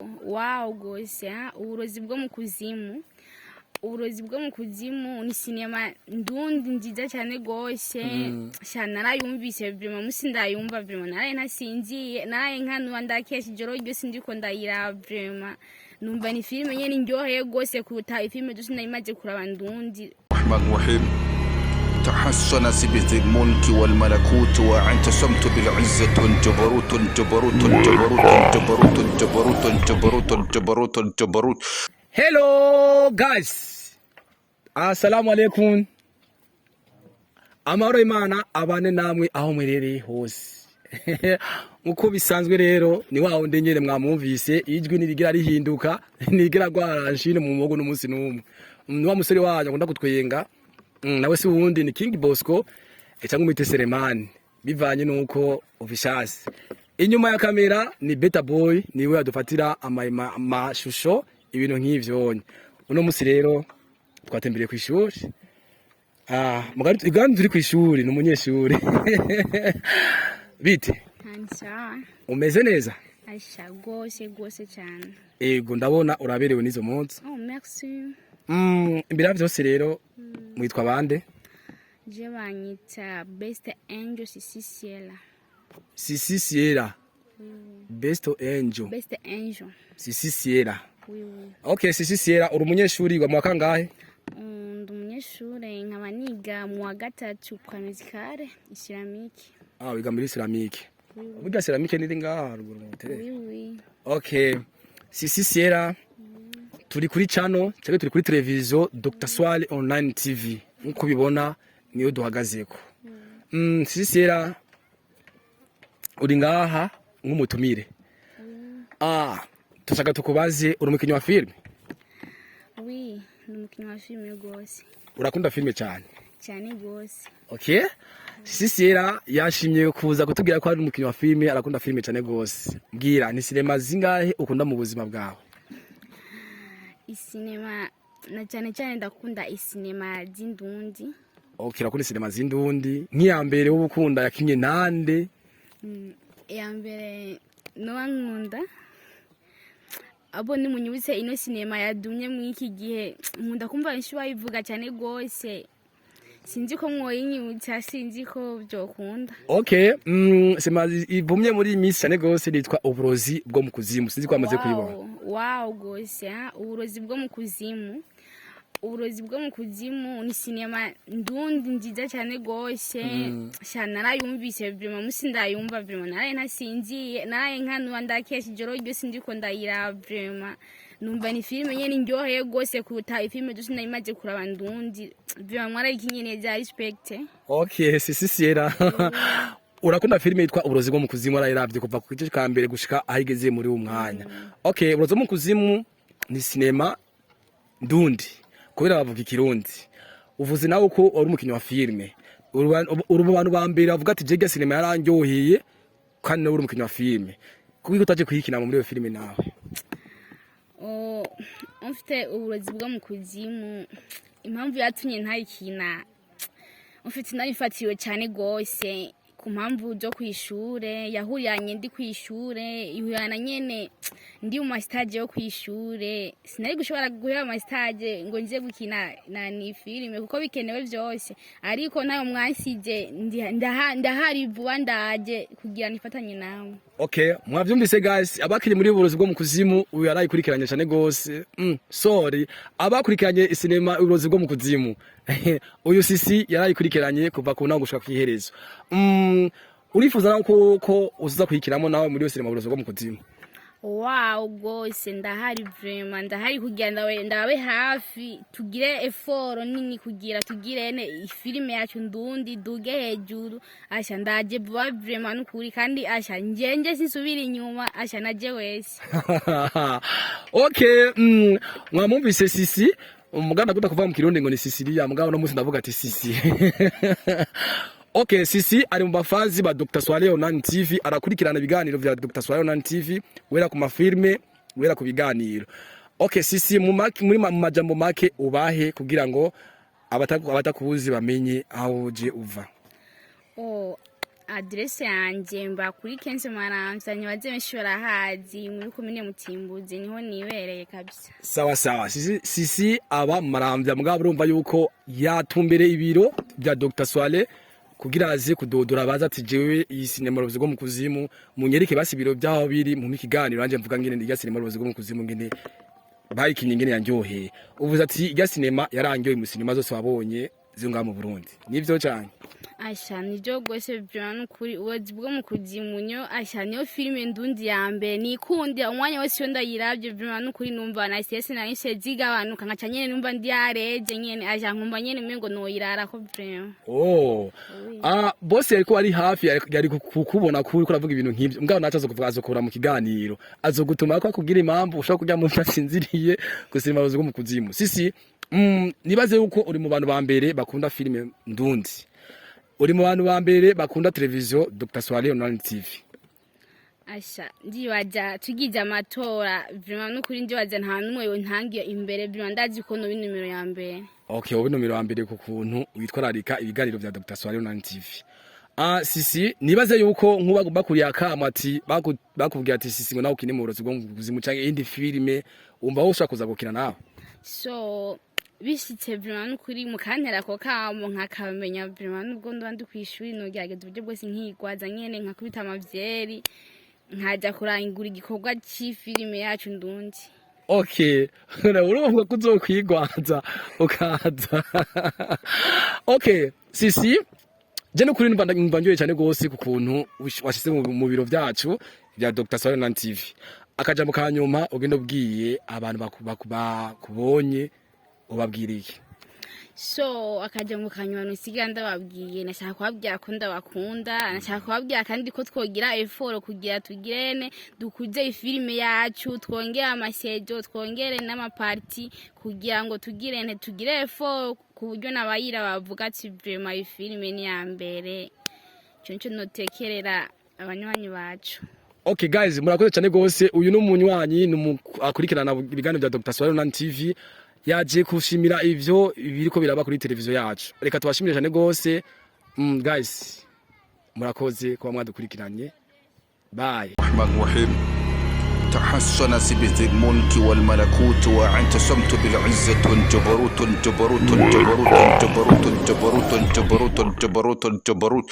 Wow gose uburozi bwo mu kuzimu. Uburozi bwo mu kuzimu ni sinema ndundi nziza cyane gose. Shana narayumvise vraiment musi ndayumva vraiment naraye ntasinziye naraye nkanuwa ndakesha ijoro ryose ndiko ndayira vraiment numva ni filime nyene ndyoheye gose kuruta ifilime zose nayimaze kuraba ndundi. الرحمن الرحيم تحسن بذي الملك والملكوت واعتصمت بالعزة والجبروت الجبروت الجبروت الجبروت الجبروت الجبروت الجبروت الجبروت. Hello guys, assalamu alaikum. Amahoro Imana abane namwe aho mwerereye hose. Uko bisanzwe rero ni wa wundi nyene mwamumvise ijwi nirigira rihinduka nigira gwaranshine mu mugo n'umunsi n'umwe. Wa musore waje akunda kutwenga nawe si wundi ni King Bosco cyangwa umite Selemani bivanye nuko ubishase. Inyuma ya kamera ni Beta Boy niwe adufatira amashusho ibintu nk'ivyo. Uno musi rero twatembereye ku ishuri. Mugandi turi ku ishuri n'umunyeshuri. Bite? Hansa. Umeze neza? Aisha gose cyane. Ego ndabona uraberewe nizo monzi. Oh merci. Imbere byose rero mwitwa bande? Je banyita Best Angel Sisi Siela. Sisi Siela. Best Angel. Best Angel. Sisi Siela. Oui. Okay, Sisi Siela uri umunyeshuri wa mwaka ngahe? Ndi umunyeshuri nkaba niga mu wa gatatu kwa Muzikare Islamique. Wiga muri Islamique. Wiga Islamique niri ngaha ruguru mu Buterere. Oui. Okay. Sisi Siela. Turi kuri channel, cyangwa turi kuri televiziyo Dr. Swale Online TV. Nkuko bibona niyo duhagazeko. Sisi Siela uri ngaha nk'umutumire. Tushaka tukubaze uri umukinnyi wa filime? Oui, ni umukinnyi wa filime gose. Urakunda filime cyane? Cyane gose. Okay. Sisi Siela yashimye kuza kutubwira ko ari umukinnyi wa filime, arakunda filime cyane gose. Mbwira ni sinema zingahe ukunda mu buzima bwawe? Isinema na cyane ndakunda isinema z'indundi. Okay, urakunda sinema z'indundi. Nk'iya mbere w'ubukunda yakinye nande? Ya mbere no nkunda abo ni munyubise ino sinema yadumye mu iki gihe nkunda kumva benshi bayivuga cyane gose. Sinzi ko mwoyinyutsa sinzi ko byokunda. Okay, sema ibumye muri Miss cyane gose nitwa uburozi bwo mu kuzimu. Sinzi ko amaze kuyibona. Wow gose uburozi bwo mu kuzimu. Uburozi bwo mu kuzimu ni sinema ndundi nziza cyane gose. Shana narayumvise vraiment musi ndayumva vraiment naraye ntasinziye naraye nkanuwa ndakesha ijoro ryose ndiko ndayira vraiment numva ni filime nyene ndyoheye gose kuruta ifilime zose nayimaze kuraba ndundi vraiment mwarayikinye neza respect. Okay, Sisi Siela. Urakunda filime yitwa uburozi bwo mu kuzimu arayiravye kuva ku gice ka mbere gushika ahigeze muri uwo mwanya. Okay, uburozi bwo mu kuzimu ni sinema ndundi kubera bavuga ikirundi. Uvuze nawe uko uri umukinnyi wa filime. Uri abantu ba mbere bavuga ati jege sinema yarandyoheye kandi nawe uri umukinnyi wa filime. Kuko utaje kuyikina muri iyo filime nawe. Mfite uburozi bwo mu kuzimu impamvu yatumye ntayikina. Mfite narifatiwe cyane gose ku mpamvu zo kwishure yahuriyanye ndi kwishure ihurana nyene ndi mu stage yo kwishure sinari gushobora guhera mu stage ngo nje gukina na ni filime kuko bikenewe byose ariko nayo mwasije ndahari vuba ndaje kugira nifatanye nawe. Okay, mwavyumvise guys, abakiri muri uburozi bwo mu kuzimu uyu yarayikurikiranye cyane gose. Sorry, abakurikiranye isinema uburozi bwo mu kuzimu. Uyu Sisi yarayikurikiranye kuva ku ntango gushika kwiherezo. Urifuza ko uzuza kuyikiramo nawe muri iyo sinema uburozi bwo mu kuzimu? Wow gose ndahari vraiment ndahari kugira ndawe hafi tugire effort nini kugira tugire filime yacu ndundi duge hejuru asha ndaje vraiment nukuri kandi asha njenje sinsubira inyuma asha naje wese. Okay, mwamumvise Sisi umuganda kuda kuva mu kirundi ngo ni Sisilia mugabo no musi ndavuga ati Sisi. Okay, Sisi ari mu bafazi ba Dr. Swale Online TV arakurikirana ibiganiro vya Dr. Swale Online TV wera ku mafilme wera ku biganiro. Okay, Sisi muri majambo make ubahe kugira ngo abatakubuzi bamenye aho je uva. adresse yanje mba kuri Kenzo Maramvya ntibaze benshi barahazi muri komine Mutimbuzi niho nibereye kabisa. Sawa sawa, sisi aba Maramvya mugabo urumva yuko yatumbere ibiro bya Dr. Swale kugira aze kudodora baza ati jewe iyi sinema ruvuze mu kuzimu munyereke basi ibiro byaho biri mu mikiganiro anje mvuga ngene irya sinema ruvuze mu kuzimu ngene bayikinye ngene yanjohe uvuze ati irya sinema yarangiye mu sinema zose wabonye zinga mu Burundi nivyo cyane. Asha nijo gose byana kuri uwazi bwo mu kuzimunyo asha niyo filime ndundi ya mbere nikundi umwanya wose yo ndayiravye byana kuri numva na stress na nise zigabanuka nkaca nyene numva ndi yareje nyene asha nkumva nyene mengo no yirara ko vraiment. Oh boss yariko ari hafi yari kukubona kuri kuravuga ibintu nk'ibyo mugabo nacazo kuvuga azokora mu kiganiro azogutuma ko akubwira impamvu ushaka kujya mu fasinziriye gusimba ruzo mu kuzimu sisi. Nibaze yuko uri mu bantu ba mbere bakunda filime ndundi, uri mu bantu ba mbere bakunda televiziyo Dr. Swale Online TV. Asha ndiwaja tugize amatora vraiment n'ukuri ndiwaja nta numwe yo ntangiye imbere vraiment ndazi ko no numero ya mbere. Okay, wowe numero ya mbere ku kuntu witwararika ibiganiro bya Dr. Swale Online TV. Sisi nibaze yuko nkuba bakuriye akamati bakubwiye ati sisi ngo nawe ukine mu burozi bwo mu kuzimu canke indi filime umva wo ushaka kuza gukina nawe. So bishitse vraiment n'ukuri mukantera ko kamo nkakamenya vraiment nubwo ndandi kwishuri no gyageze uburyo bwose nkigwaza nyene nkakubita amavyeri nkaja kurangura igikorwa c'ifilime yacu ndundi. Okay, urumva ko uzokwigwaza ukaza. Okay, sisi je no kuri numva njoye cyane gose ku kuntu washyize mu biro byacu bya Dr. Swale Online TV akaja mu kanyuma ugenda ubwiye abantu bakubonye ubabwiriye. So akaja mu kanyuma nusiga ndababwiye nashaka kubabwira ko ndabakunda nashaka kubabwira kandi ko twogira effort kugira tugirene dukuze ifilime yacu twongere amasejo twongere n'amaparti kugira ngo tugirene tugire effort kuburyo nabayira bavuga ati vraiment ifilime ni ya mbere cyo notekerera abanywanyi bacu. Okay guys, murakoze cyane gose uyu n'umunywanyi akurikirana ibiganiro bya Dr. Swale Online TV yaje kushimira ivyo biriko biraba kuri televiziyo yacu. Reka tubashimire cyane gose guys, murakoze kuba mwadukurikiranye. Bye. Rahim تحسن سبذ الملك والملكوت واعتصمت بالعزة جبروت جبروت جبروت جبروت جبروت جبروت جبروت جبروت جبروت